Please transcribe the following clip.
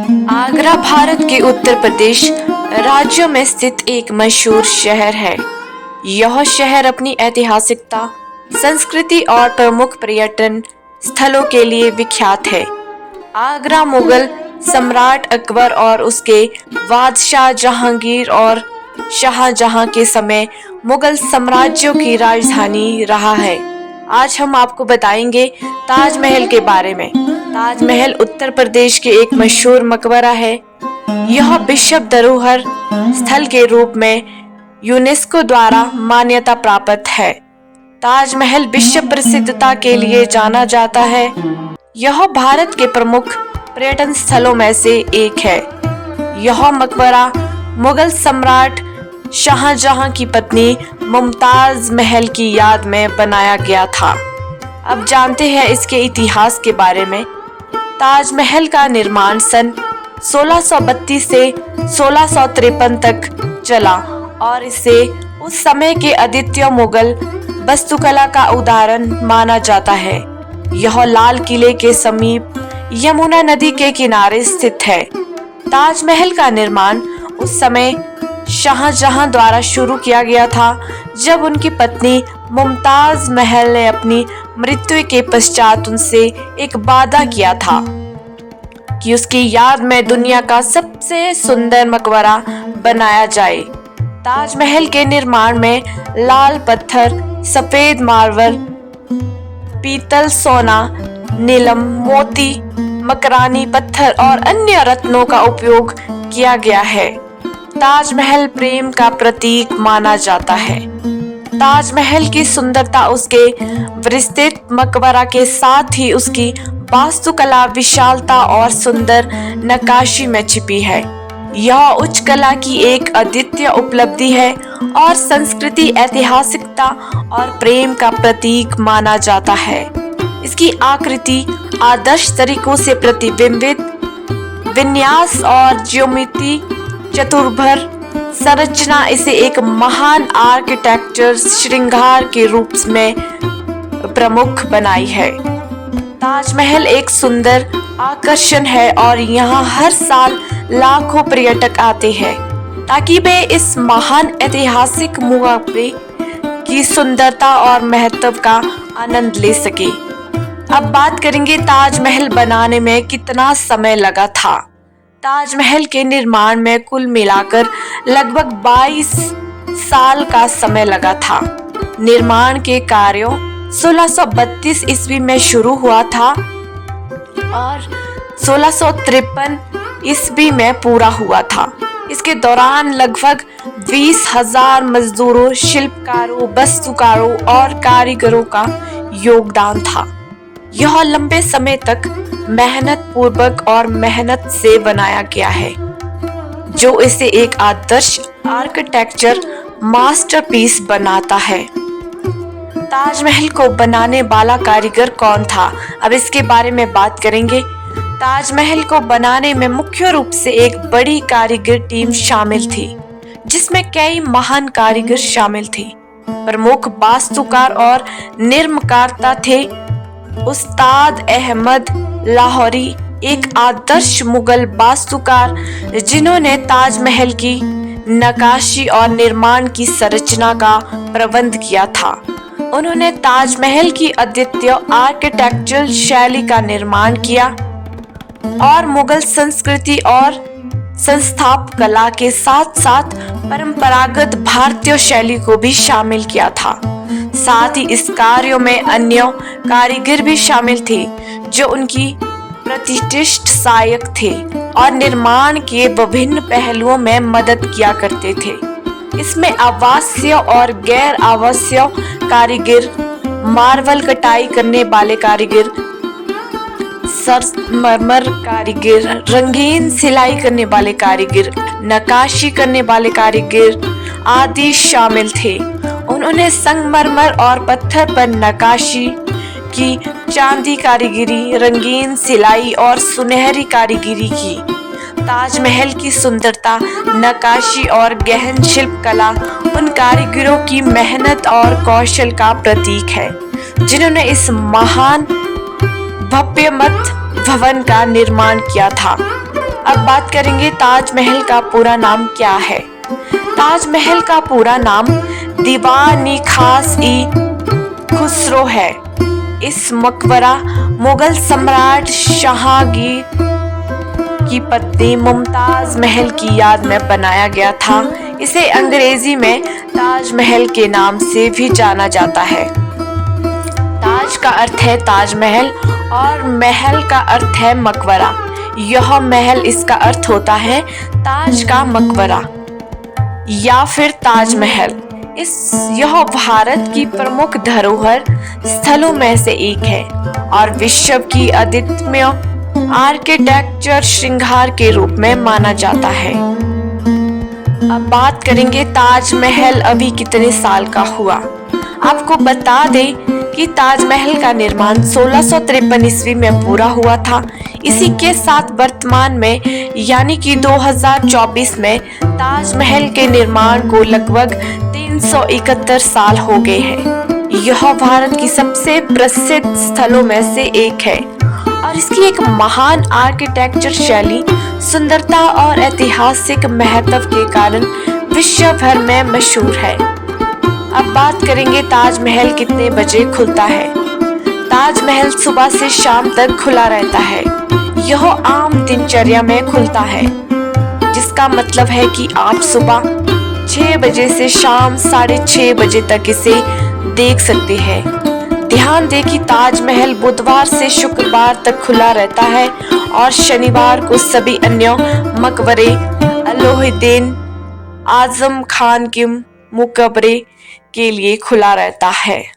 आगरा भारत के उत्तर प्रदेश राज्य में स्थित एक मशहूर शहर है। यह शहर अपनी ऐतिहासिकता, संस्कृति और प्रमुख पर्यटन स्थलों के लिए विख्यात है। आगरा मुगल सम्राट अकबर और उसके बादशाह जहांगीर और शाहजहां के समय मुगल साम्राज्यों की राजधानी रहा है। आज हम आपको बताएंगे ताजमहल के बारे में। ताजमहल उत्तर प्रदेश के एक मशहूर मकबरा है। यह विश्व धरोहर स्थल के रूप में यूनेस्को द्वारा मान्यता प्राप्त है। ताजमहल विश्व प्रसिद्धता के लिए जाना जाता है। यह भारत के प्रमुख पर्यटन स्थलों में से एक है। यह मकबरा मुगल सम्राट शाहजहां की पत्नी मुमताज महल की याद में बनाया गया था। अब जानते हैं इसके इतिहास के बारे में। ताजमहल का निर्माण सन 1632 से 1653 तक चला और इसे उस समय के अद्वितीय मुगल वास्तुकला का उदाहरण माना जाता है। यह लाल किले के समीप यमुना नदी के किनारे स्थित है। ताजमहल का निर्माण उस समय शाहजहां द्वारा शुरू किया गया था, जब उनकी पत्नी मुमताज महल ने अपनी मृत्यु के पश्चात उनसे एक वादा किया था कि उसकी याद में दुनिया का सबसे सुंदर मकबरा बनाया जाए। ताजमहल के निर्माण में लाल पत्थर, सफेद मार्बल, पीतल, सोना, नीलम, मोती, मकरानी पत्थर और अन्य रत्नों का उपयोग किया गया है। ताजमहल प्रेम का प्रतीक माना जाता है। ताजमहल की सुंदरता उसके विस्तृत मकबरा के साथ ही उसकी वास्तुकला, विशालता और सुंदर नक्काशी में छिपी है। यह उच्च कला की एक अद्वितीय उपलब्धि है और संस्कृति, ऐतिहासिकता और प्रेम का प्रतीक माना जाता है। इसकी आकृति आदर्श तरीकों से प्रतिबिंबित विन्यास और ज्योमेट्री चतुर्भर संरचना इसे एक महान आर्किटेक्चर श्रृंगार के रूप में प्रमुख बनाई है। ताजमहल एक सुंदर आकर्षण है और यहाँ हर साल लाखों पर्यटक आते हैं ताकि वे इस महान ऐतिहासिक मकबरे की सुंदरता और महत्व का आनंद ले सके। अब बात करेंगे ताजमहल बनाने में कितना समय लगा था। ताजमहल के निर्माण में कुल मिलाकर लगभग 22 साल का समय लगा था। निर्माण के कार्यों 1632 ईस्वी में शुरू हुआ था और 1653 ईस्वी में पूरा हुआ था। इसके दौरान लगभग 20,000 मजदूरों, शिल्पकारों, वास्तुकारों और कारीगरों का योगदान था। यह लंबे समय तक मेहनत पूर्वक और मेहनत से बनाया गया है, जो इसे एक आदर्श आर्किटेक्चर मास्टरपीस बनाता है। ताजमहल को बनाने वाला कारीगर कौन था, अब इसके बारे में बात करेंगे। ताजमहल को बनाने में मुख्य रूप से एक बड़ी कारीगर टीम शामिल थी, जिसमें कई महान कारीगर शामिल थे। प्रमुख वास्तुकार और निर्माणकर्ता थे उस्ताद अहमद लाहौरी, एक आदर्श मुगल वास्तुकार जिन्होंने ताजमहल की नक्काशी और निर्माण की संरचना का प्रबंध किया था। उन्होंने ताजमहल की अद्वितीय आर्किटेक्चरल शैली का निर्माण किया और मुगल संस्कृति और संस्थापन कला के साथ साथ परंपरागत भारतीय शैली को भी शामिल किया था। साथ ही इस कार्यों में अन्य कारीगर भी शामिल थे, जो उनकी प्रतिष्ठित सहायक थे और निर्माण के विभिन्न पहलुओं में मदद किया करते थे। इसमें आवासीय और गैर आवासीय कारीगर, मार्बल कटाई करने वाले कारीगर, संगमरमर कारीगर, रंगीन सिलाई करने वाले कारीगर, नक्काशी करने वाले कारीगर आदि शामिल थे। उन्होंने संगमरमर और पत्थर पर नक्काशी की, चांदी कारीगरी, रंगीन सिलाई और सुनहरी कारीगरी की। ताजमहल की सुंदरता, नक्काशी और गहन शिल्पकला उन कारीगरों की मेहनत और कौशल का प्रतीक है, जिन्होंने इस महान भव्यमत भवन का निर्माण किया था। अब बात करेंगे ताजमहल का पूरा नाम क्या है। ताजमहल का पूरा नाम दीवान-ई-खास-ई-खुसरो है। इस मकबरा मुगल सम्राट जहांगीर की पत्नी मुमताज महल की याद में बनाया गया था। इसे अंग्रेजी में ताजमहल के नाम से भी जाना जाता है। ताज का अर्थ है ताजमहल और महल का अर्थ है मकबरा। यह महल इसका अर्थ होता है ताज का मकबरा या फिर ताजमहल। यह भारत की प्रमुख धरोहर स्थलों में से एक है और विश्व की अद्वितीय आर्किटेक्चर श्रृंगार के रूप में माना जाता है। अब बात करेंगे ताजमहल अभी कितने साल का हुआ। आपको बता दें कि ताजमहल का निर्माण 1653 ईस्वी में पूरा हुआ था। इसी के साथ वर्तमान में यानी कि 2024 में ताजमहल के निर्माण को लगभग 371 साल हो गए हैं। यह भारत की सबसे प्रसिद्ध स्थलों में से एक है और इसकी एक महान आर्किटेक्चर शैली, सुंदरता और ऐतिहासिक महत्व के कारण विश्व भर में मशहूर है। अब बात करेंगे ताजमहल कितने बजे खुलता है। ताजमहल सुबह से शाम तक खुला रहता है। यह आम दिनचर्या में खुलता है, जिसका मतलब है कि आप सुबह 6 बजे से शाम 6:30 बजे तक इसे देख सकते हैं। ध्यान दें कि ताजमहल बुधवार से शुक्रवार तक खुला रहता है और शनिवार को सभी अन्य मकबरे अलाउद्दीन आजम खान के मकबरे के लिए खुला रहता है।